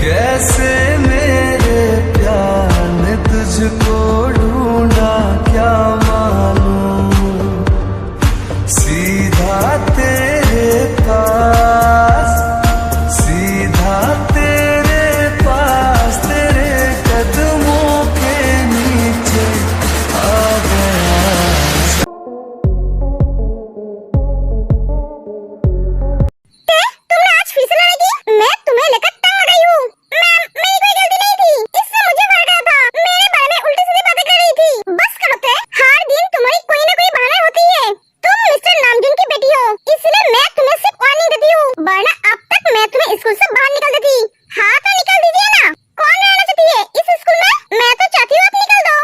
कैसे मेरे प्यार ने तुझको ढूंढा क्या मालूम, सीधा तेरे पास, सीधा तेरे पास, तेरे कदमों के नीचे आ गया। तुमने आज फिर से लड़ाई की? मैं तुम्हें लेकर तंग आ गई हूँ। मैम, मेरी कोई गलती नहीं थी। इससे मुझे फर्क आया था। मेरे बारे में उल्टी सीधी बातें कर रही थी। बस करो ते। हर दिन तुम्हारी कोई ना कोई बहाना होती है। तुम मिस्टर नामजून की बेटी हो, इसलिए मैं तुम्हें सिर्फ वार्निंग देती हूँ, वरना अब तक मैं तुम्हें स्कूल से बाहर निकल देती। हाँ तो निकल दीजिए ना। कौन रहना चाहती है इस स्कूल में? मैं तो चाहती हूँ आप निकल दो।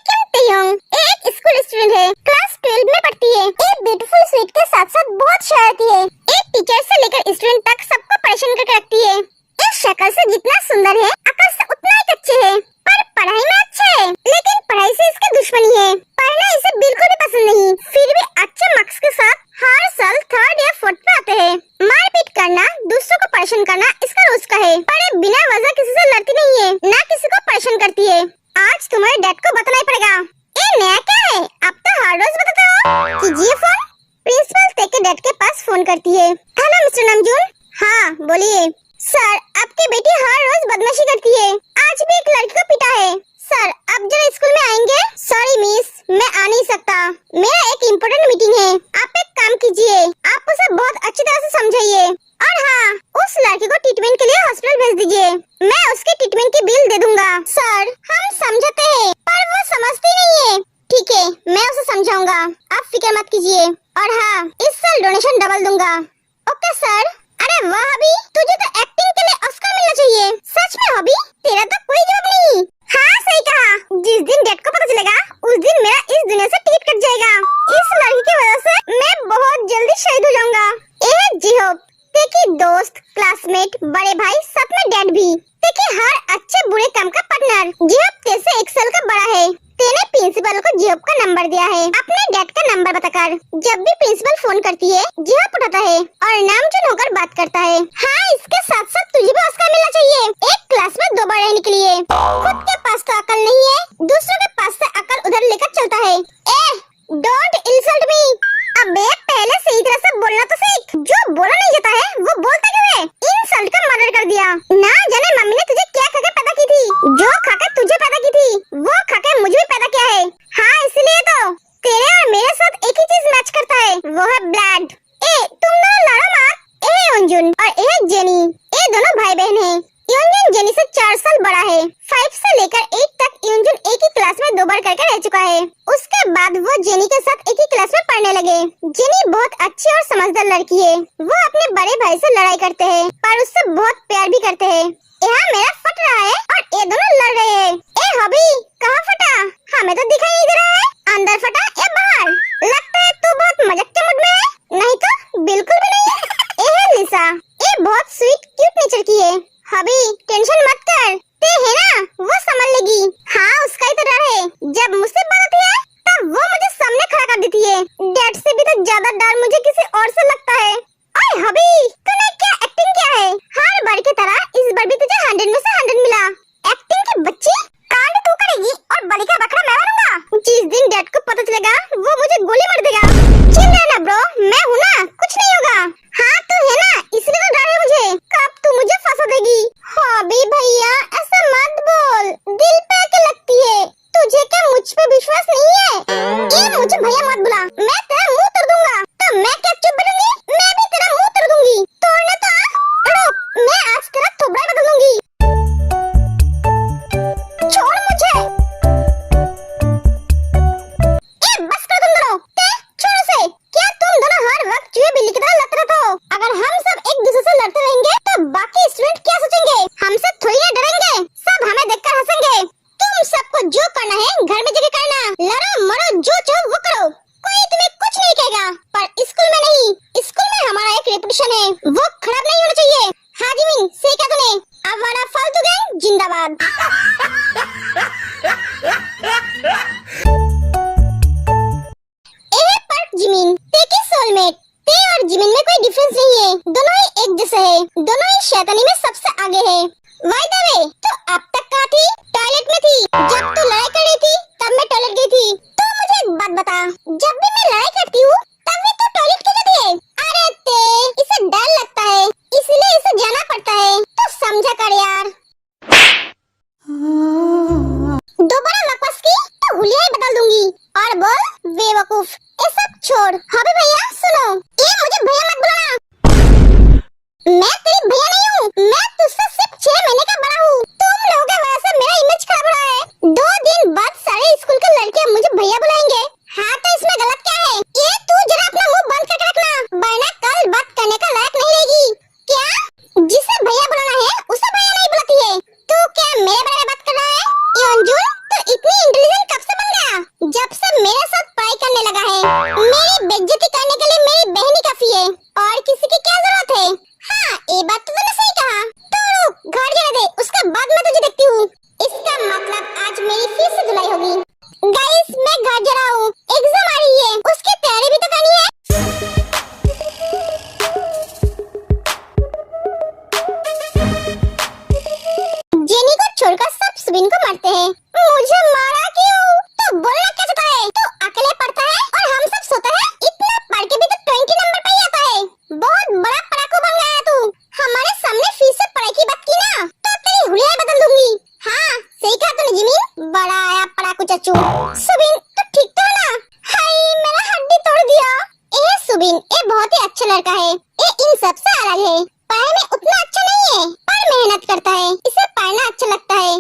किम तयंग एक स्कूल स्टूडेंट है, क्लास 12 में पढ़ती है। एक ब्यूटीफुल स्वीट के साथ साथ बहुत शरारती है। एक टीचर से लेकर स्टूडेंट तक सबको परेशान करके रखती है। इस शक्ल से जितना सुंदर है, अकल से उतना ही कच्चे है, पर पढ़ाई में अच्छा है। लेकिन पढ़ाई से इसकी दुश्मनी है। पढ़ना इसे बिल्कुल भी पसंद नहीं, फिर भी अच्छे मार्क्स के साथ हर साल 3rd या 4th पे आते हैं। मारपीट करना, दूसरों को परेशान करना इसका रोज का है, पर ये बिना वजह किसी से लड़ती नहीं है, ना किसी को परेशान करती है। आज तुम्हारे डैड को बताना ही पड़ेगा। ये नया क्या है? अब तो हर रोज बताते हो। कीजिए फोन। प्रिंसिपल ते के डैड के पास फोन करती है। Hello mister Namjoon. हाँ बोलिए। सर, आपकी बेटी हर रोज बदमाशी करती है, आज भी एक लड़की को पीटा है। सर, आप जरा स्कूल में आएंगे? सॉरी मिस, मैं आ नहीं सकता, मेरा एक इम्पोर्टेंट मीटिंग है। आप एक काम कीजिए, आप उसे बहुत अच्छी तरह से समझाइए, और हाँ, उस लड़की को ट्रीटमेंट के लिए हॉस्पिटल भेज दीजिए। मैं उसके ट्रीटमेंट की बिल दे दूंगा। सर, हम समझते हैं, पर वो समझती नहीं है। ठीक है, मैं उसे समझाऊंगा, आप फिक्र मत कीजिए। और हाँ, इस साल डोनेशन डबल दूंगा। Okay sir. अरे वाह हबी, तुझे तो एक्टिंग के लिए ऑस्कर मिलना चाहिए। सच में हबी, तेरा तो कोई जवाब नहीं। हाँ सही कहा, जिस दिन डैड को पता चलेगा उस दिन मेरा इस दुनिया से टिकट कट जाएगा। इस लड़की की वजह से मैं बहुत जल्दी शहीद हो जाऊंगा। ए जी होप, देखिए दोस्त, क्लासमेट, बड़े भाई, साथ में डैड भी, देखिए हर अच्छे बुरे काम का पार्टनर। जिहोप तेरे 1 साल का बड़ा है। तेने प्रिंसिपल को जिहोप का नंबर दिया है, अपने डैड का नंबर बताकर। जब भी प्रिंसिपल फोन करती है, जिहोप उठाता है और नामजून होकर बात करता है। हाँ, इसके साथ साथ तुझे भी ऑस्कर मिलना चाहिए, एक क्लास में 2 बार रहने के लिए। खुद के पास तो अकल नहीं है, दूसरों के पास से अकल उधर लेकर चलता है। ए, डोंट इंसल्ट मी। अबे पहले सही तरह से बोलना तो सीख। जो बोला नहीं जाता है वो बोलता क्यों है? इंसल्ट का मर्डर कर दिया। ना जाने मम्मी ने तुझे क्या खाकर पैदा की थी। जो खाकर तुझे पैदा की थी, वो खाकर मुझे भी पैदा किया है। हाँ, इसलिए तो तेरे और मेरे साथ एक ही चीज मैच करता है, वो है ब्लड। ए, तुम दोनों लड़ो मत। ए योंजुन और ए जेनी, ये दोनों भाई बहन हैं। योंजुन जेनी से 4 साल बड़ा है। 5 से लेकर 8 तक योंजुन एक ही क्लास में 2 बार करके रह चुका है। उसके बाद वो जेनी के साथ एक ही क्लास में पढ़ने लगे। जेनी बहुत अच्छी और समझदार लड़की है। वो अपने बड़े भाई से लड़ाई करते हैं, पर उससे बहुत प्यार भी करते हैं। यहाँ मेरा फट रहा है और ये दोनों लड़ रहे हैं। ए हबी, कहाँ फटा? हमें तो दिखाई नहीं दे रहा है। अंदर फटा या बाहर? लगता है तू बहुत मजाक के मूड में है। नहीं तो बिल्कुल भी नहीं। ए लिसा, ये बहुत स्वीट क्यूट नेचर की है। हबी, टेंशन मत कर, ते है ना, वो संभल लेगी। हाँ, उसका ही तो डर है। जब मुझसे बात होती है तब वो मुझे सामने खड़ा कर देती है। डैड से भी तो ज्यादा डर मुझे किसी और से लगता है। ओए हबी, तूने क्या एक्टिंग किया है? हर बार की तरह इस बार भी तुझे 100 में से 100 मिला। एक्टिंग की बच्ची, कांड तू करेगी और बलि का बकरा मैं बनूंगा। जिस दिन डैड को पता चलेगा वो मुझे गोली मार देगा। चिल रहना ब्रो, मैं हूँ ना, कुछ नहीं होगा। हाँ तू है ना, इसलिए तो डर है मुझे, कब तू मुझे फंसा देगी। हॉबी भैया, ऐसा मत बोल, दिल पे आके लगती है। तुझे क्या मुझ पे विश्वास नहीं है? ये मुझे भैया मत बुला, मैं तेरा मुंह तोड़ दूंगा। तो मैं क्या चुप बैठूंगी? मैं भी तेरा मुंह तोड़ दूंगी। तोड़ने तो आ, रुक, मैं आज तेरा थोबड़ा बदल दूंगी। छोड़ मुझे। ए बस करो तुम दोनों, छोड़ो से। भैया सुनो, ये मुझे भैया मत बुलाना। मैं तेरी भैया नहीं हूँ, मैं तुझसे सिर्फ 6 महीने का बड़ा हूँ। तुम लोगों की वजह से मेरा इमेज खराब हो रहा है। 2 दिन बाद सारे स्कूल के लड़के मुझे भैया बुलाएंगे। हाँ तो इसमें गलत क्या है? ये तू जरा अपना मुंह बंद करके रखना, वरना कल बात करने का लायक नहीं रहेगी। क्या? जिसे भैया बुलाना है उसे भैया नहीं बुलाती है। तू क्या मेरे बारे में बात कर रहा है? योंजुन तो इतनी इंटेलिजेंट कब से बन गया? जब से मेरे साथ पढ़ाई करने लगा है। मेरी बेइज्जती करने के लिए मेरी बहन ही काफी है, और किसी की क्या जरूरत है? हाँ ये बात तो तूने सही कहा। तो रुक, घर जाने दे, उसके बाद मैं तुझे देखती हूँ। इसका मतलब आज मेरी फिर से धुलाई होगी। गाइस मैं घर जा रहा हूँ, एग्जाम आ रही है, उसकी तैयारी भी तो करनी है। जेनी को छोड़कर सब सुबिन को मारते हैं। मुझे मारा क्यों? तो बोलना क्या चाहता है? तो अकेले पढ़ता है और हम सब सोते हैं। इतना पढ़ के भी तो 20 नंबर पे ही आता है। बहुत बड़ा पढ़ाकू बन गया है तू। हमारे सामने फीस से पढ़ाई की बात की ना तो तेरी हुलिया बदल दूंगी। हाँ सही कहा तूने जिमिन, बड़ा आया पढ़ाकू चच्चू। सुबिन तो ठीक तो है ना? हाय मेरा हड्डी तोड़ दिया। ए सुबिन ये बहुत ही अच्छा लड़का है, ये इन सब से अलग है। पढ़ाई में उतना अच्छा नहीं है पर मेहनत करता है, इसे पढ़ना अच्छा लगता है।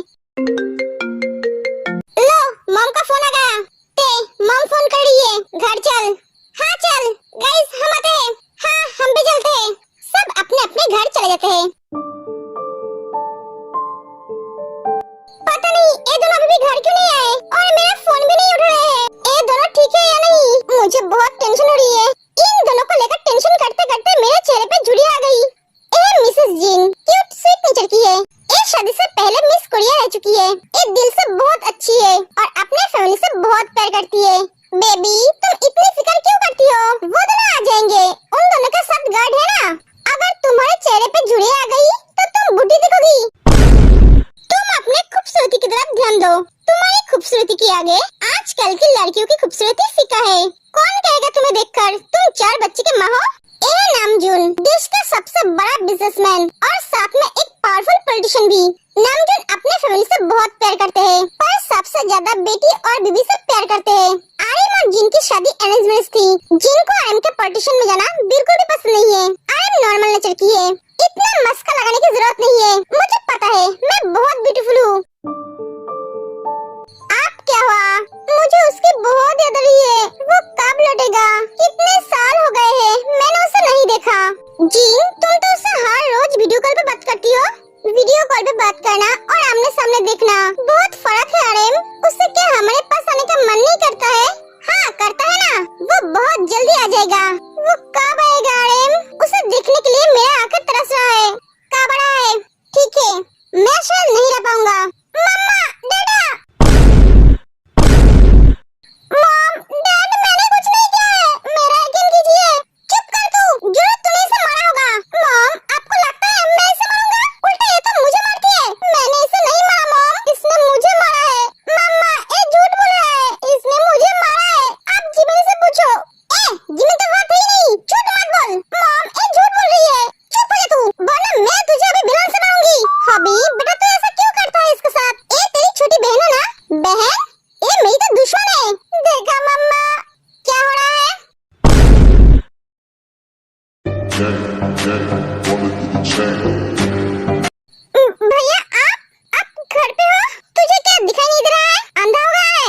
लो मॉम का फोन आ गया। ते मॉम फोन कर रही है, घर चल। हाँ चल गाइस हम आते हैं। हाँ हम भी चलते हैं। सब अपने अपने घर चले जाते हैं। पता नहीं ये दोनों अभी भी घर क्यों नहीं आए और मेरा फोन भी नहीं उठा रहे हैं। ये दोनों ठीक है या नहीं? मुझे बहुत टेंशन हो रही है। इन दोनों को लेकर टेंशन करते करते मेरे चेहरे पे झुर्रियाँ आ गई। ए मिसेस जिन क्यूट स्वीट नेचर की है। ये शादी से पहले मिस कोरिया रह चुकी है। ये दिल से बहुत अच्छी है और अपने फैमिली से बहुत प्यार करती है। बेबी तुम इतनी फिक्र क्यों करती हो? वो दोनों आ जाएंगे, उन दोनों के साथ गार्ड है ना। अगर तुम्हारे चेहरे पे झुर्रियाँ आ गई तो तुम बुढ़ी दिखोगी। तुम अपने खूबसूरती की तरफ ध्यान दो। तुम्हारी खूबसूरती के आगे आजकल की लड़कियों की खूबसूरती फीका है। कौन कहेगा तुम्हें देखकर तुम 4 बच्चे के माँ हो? ए नामजून देश का सबसे बड़ा बिजनेसमैन और साथ में एक पावरफुल पॉलिटिशियन भी। नामजून अपने फैमिली से बहुत प्यार करते हैं पर सबसे ज्यादा बेटी और बीबी से प्यार करते हैं। आर्यन और जिन की शादी अरेंज मैरिज थी। जिन को आर्यन के पॉलिटिशियन में जाना बिल्कुल भी पसंद नहीं है। आर्यन नॉर्मल नेचर की है, इतना मस्का लगाने की जरूरत नहीं है। मुझे पता है मैं बहुत ब्यूटीफुल हूँ। आप क्या हुआ? मुझे उसकी बहुत याद आ रही है। वो कब लौटेगा? कितने साल हो गए हैं मैंने उसे नहीं देखा। जिन तुम तो उससे हर रोज वीडियो कॉल पे बात करती हो। वीडियो कॉल पे बात करना और आमने सामने देखना बहुत फर्क है आर्यन। उससे क्या हमारे पास आने का मन नहीं करता है? हाँ करता है ना, वो बहुत जल्दी आ जाएगा। वो कब आएगा आर्यन? उसे देखने के लिए मेरा आंखें तरस रहा है। कब आ रहा है? ठीक है मैं शायद नहीं रह पाऊंगा। मम्मा डैडा। मॉम डैड मैंने कुछ नहीं किया है, मेरा यकीन कीजिए। चुप कर तू, जरूर तूने इसे मारा होगा। मॉम आपको लगता है मैं इसे मारूंगा? उल्टा ये तो मुझे मारती है। मैंने इसे नहीं मारा मॉम, इसने मुझे मारा है। मम्मा ये झूठ बोल रहा है, इसने मुझे मारा है। आप जिमी से पूछो। ए जिमी तो बात ही नहीं, झूठ मत बोल। मॉम ये झूठ बोल रही है। चुप हो जा तू, वरना मैं तुझे अभी बिलन से मारूंगी। हबी बेटा तू ऐसा क्यों करता है इसके साथ? ये तेरी छोटी बहन है ना? बहन? ये मेरी तो दुश्मन है। देखा मम्मा क्या हो रहा है? भैया आप घर पे हो? तुझे क्या दिखाई नहीं दे रहा है? अंधा हो गया है?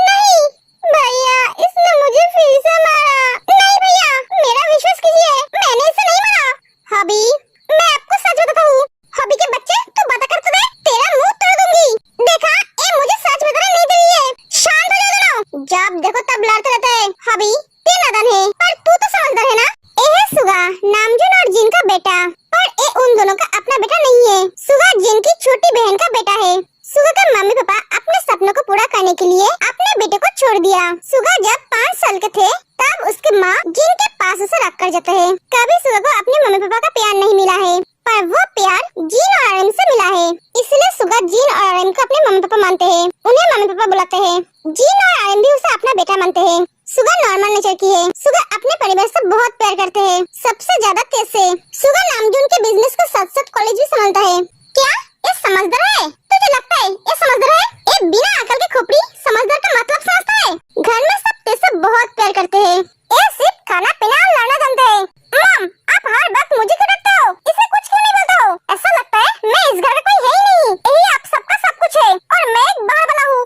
नहीं भैया इसने मुझे फिर से मारा। नहीं भैया मेरा विश्वास कीजिए, मैंने इसे नहीं मारा। हबी मैं आपको सच बताता हूँ। हबी के बच्चे तू बता कर तो दे, तेरा मुंह तोड़ दूंगी। देखा ये मुझे सच बताने नहीं दे रही है। शांत हो जाओ दोनों, जब देखो तब लड़ते रहते हैं। हबी ते नादान है पर तू तो समझदार है ना? ये है सुगा, नामजून और जिन का बेटा। पर ये उन दोनों का अपना बेटा नहीं है। सुगा जिन की छोटी बहन का बेटा है। सुगा का मम्मी पापा अपने सपनों को पूरा करने के लिए अपने बेटे को छोड़ दिया। सुगा जब 5 साल के थे तब उसके माँ जिन के पास उसे रख कर जाते हैं। कभी सुगा को अपने मम्मी पापा का प्यार नहीं मिला है पर वो प्यार जिन और आर्यन से मिला है। इसलिए सुगा जिन और आर्यन को अपने मम्मी पापा मानते हैं, उन्हें मम्मी पापा बुलाते हैं। जिन और आर्यन भी उसे अपना बेटा मानते हैं। सुगा नॉर्मल नेचर की है। सुगा अपने परिवार से बहुत प्यार करते हैं, सबसे ज्यादा तेज से। सुगा नामजून के बिजनेस के साथ साथ कॉलेज भी संभालता है। क्या ये समझदार है? तुझे लगता है ये समझदार है? ये बिना अकल के खोपड़ी समझदार का मतलब समझता है? घर में सब तेरे से बहुत प्यार करते हैं। ये सिर्फ खाना पीना और लड़ना जानते हैं। मम, आप हर बात मुझे क्यों रखते हो? इसे कुछ क्यों नहीं बोलते हो? ऐसा लगता है मैं इस घर का कोई है ही नहीं। यही आप सबका सब कुछ है और मैं एक बाहर वाला हूँ।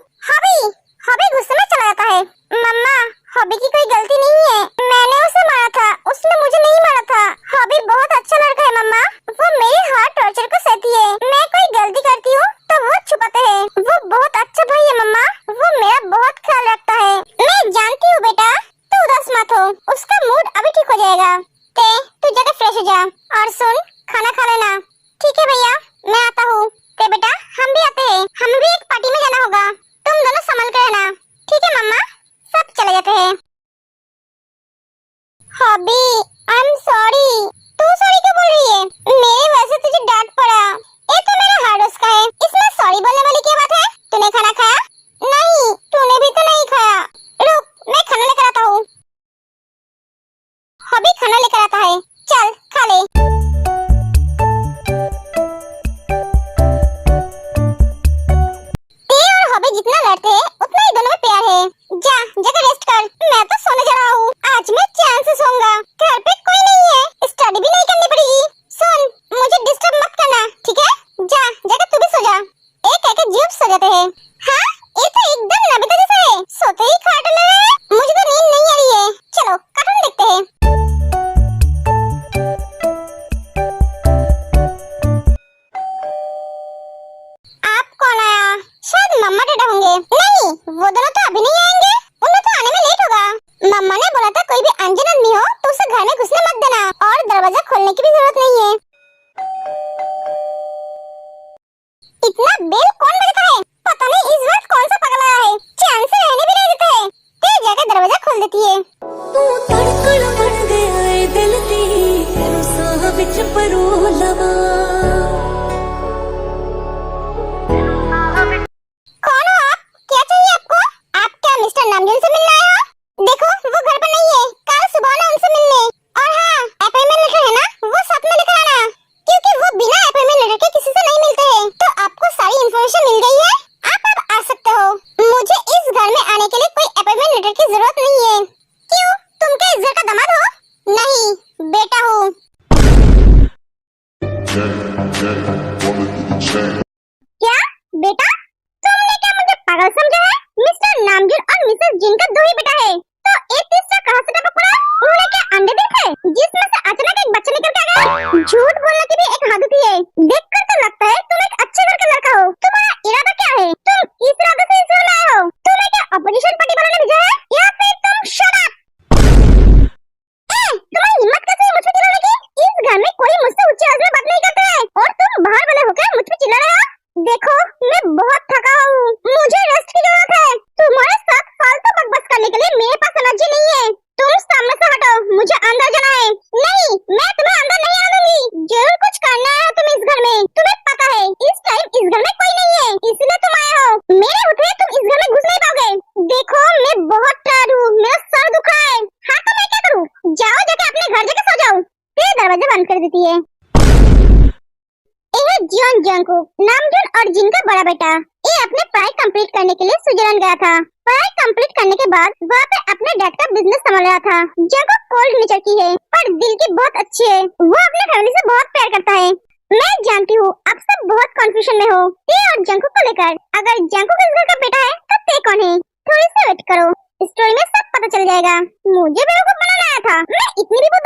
हॉबी गुस्से में चला जाता है। मम्मा, हॉबी की कोई गलती नहीं है। मैंने उसे मारा था, उसने मुझे नहीं मारा था। हॉबी बहुत अच्छा लड़का है मम्मा। वो मेरे हर टॉर्चर को सहती है। मैं कोई गलती करती हूँ तो वो छुपाते हैं। वो बहुत अच्छा भाई है मम्मा। वो मेरा बहुत ख्याल रखता है। मैं जानती हूँ बेटा, तू उदास मत हो। उसका मूड अभी ठीक हो जाएगा। तू जाकर फ्रेश हो जा और सुन, खाना खा लेना। ठीक है भैया, मैं आता हूँ। बेटा, हम भी आते हैं। हमें भी एक पार्टी में जाना होगा। तुम दोनों संभल कर रहना। ठीक है मम्मा। सब चले जाते हैं। Hobby, I am sorry. तू सॉरी क्यों बोल रही है? मेरे वजह से तुझे डांट पड़ा। ये तो मेरा हर रोज का है। इसमें सॉरी बोलने वाली क्या बात है? तूने खाना खाया? नहीं, तूने भी तो नहीं खाया। रुक, मैं खाना लेकर आता हूँ। हॉबी खाना लेकर आता है। चल खा ले। हॉबी जितना लड़ते हैं उतना ही दोनों में प्यार है। जाकर रेस्ट कर। मैं तो सोने जा रहा हूँ। आज मैं चैन से सोऊंगा। घर पे कोई नहीं है, स्टडी भी नहीं करनी पड़ेगी। सुन, मुझे डिस्टर्ब मत करना, ठीक है? जाकर तू भी सो जा। एक एक जीव सो जाते हैं। हाँ, ये तो एकदम नबिता जैसा है। सोते ही खाट ले रहे हैं। मुझे तो नींद नहीं आ रही है। चलो कार्टून देखते हैं। आप कौन आया? शायद मम्मा डैडा होंगे। नहीं, वो दोनों तो अभी नहीं आएंगे। उन्हें तो आने में लेट होगा। मम्मा ने बोला था कोई भी अनजान आदमी हो तो उसे घर में घुसने मत देना और दरवाजा खोलने की भी जरूरत नहीं है। इतना बेल कौन बजता है? पता नहीं इस वक्त कौन सा पगला आया है। चैन से रहने भी नहीं देता है। तेज जाकर दरवाजा खोल देती है। तू धड़कन बन गया है दिल दी, तेरे साह विच परोलवा। कौन हो आप? क्या चाहिए आपको? आप क्या मिस्टर नामजन से मिलने आए हो? देखो, वो घर पर नहीं है। कल सुबह ना उनसे मिलने। और हाँ, अपॉइंटमेंट लेटर है ना, वो साथ में लेकर आना, क्योंकि वो बिना अपॉइंटमेंट लेटर के किसी से नहीं मिलते हैं। तो आपको सारी इन्फॉर्मेशन मिल गई है। आप अब आ सकते हो। मुझे इस घर में आने के लिए कोई अपॉइंटमेंट लेटर की जरूरत नहीं है। क्यों, तुम क्या इस घर का दामाद हो? नहीं, बेटा हूँ। क्या बेटा? तुमने क्या मुझे पागल समझा है? मिस्टर नामजन और मिसेस जिन का दो ही बेटा है, तो एक तीसरा कहाँ से टपक पड़ा? उन्होंने क्या अंडे दिए थे जिसमें से अचानक एक बच्चा निकल के आ गया? झूठ बोलने की भी एक हद होती है। देखकर तो लगता है तुम एक अच्छे घर का लड़का हो। तुम्हारा इरादा क्या है? तुम इस इरादे से इस घर में आए हो? तुम्हें क्या ऑपोजिशन पार्टी वालों ने भेजा है या फिर तुम शट अप? तुम्हारी हिम्मत कैसे है मुझ पे चिल्लाने की? इस घर में कोई मुझसे ऊंची आवाज में बात नहीं करता है और तुम बाहर वाले होकर मुझ पे चिल्ला रहे हो। देखो, मैं बहुत थका हूँ। मुझे रेस्ट की जरूरत है। तुम्हारे साथ फालतू बकबक करने के लिए मेरे पास एनर्जी नहीं है। तुम सामने से हटो, मुझे अंदर जाना है। नहीं, मैं तुम्हें अंदर नहीं आने दूंगी। जरूर कुछ करना है तुम इस घर में। तुम्हें पता है इस टाइम इस घर में कोई नहीं है, इसलिए तुम आए हो। मेरे होते तुम इस घर में घुस नहीं पाओगे। देखो, मैं बहुत टायर्ड हूँ, मेरा सर दुखा है। हाँ तो मैं क्या करूँ? जाओ, जाके अपने घर जाके सो जाओ। फिर दरवाजा बंद कर देती है। जियोन जंगकुक, नामजून और जिन का बड़ा बेटा। ये अपने पढ़ाई कंप्लीट करने के लिए स्विट्जरलैंड गया था। पढ़ाई कंप्लीट करने के बाद वहाँ पे अपने डैड का बिजनेस संभाल रहा था। जंगकुक कोल्ड नेचर की है पर दिल की बहुत अच्छी है। वो अपने फैमिली से बहुत प्यार करता है। मैं जानती हूँ आप सब बहुत कंफ्यूजन में हो ते और जंगकुक को लेकर। अगर जंगकुक इस घर का बेटा है तो ते कौन है? थोड़ी सी वेट करो, स्टोरी में सब पता चल जाएगा। मुझे बेवकूफ बनाना आया था, मैं इतनी भी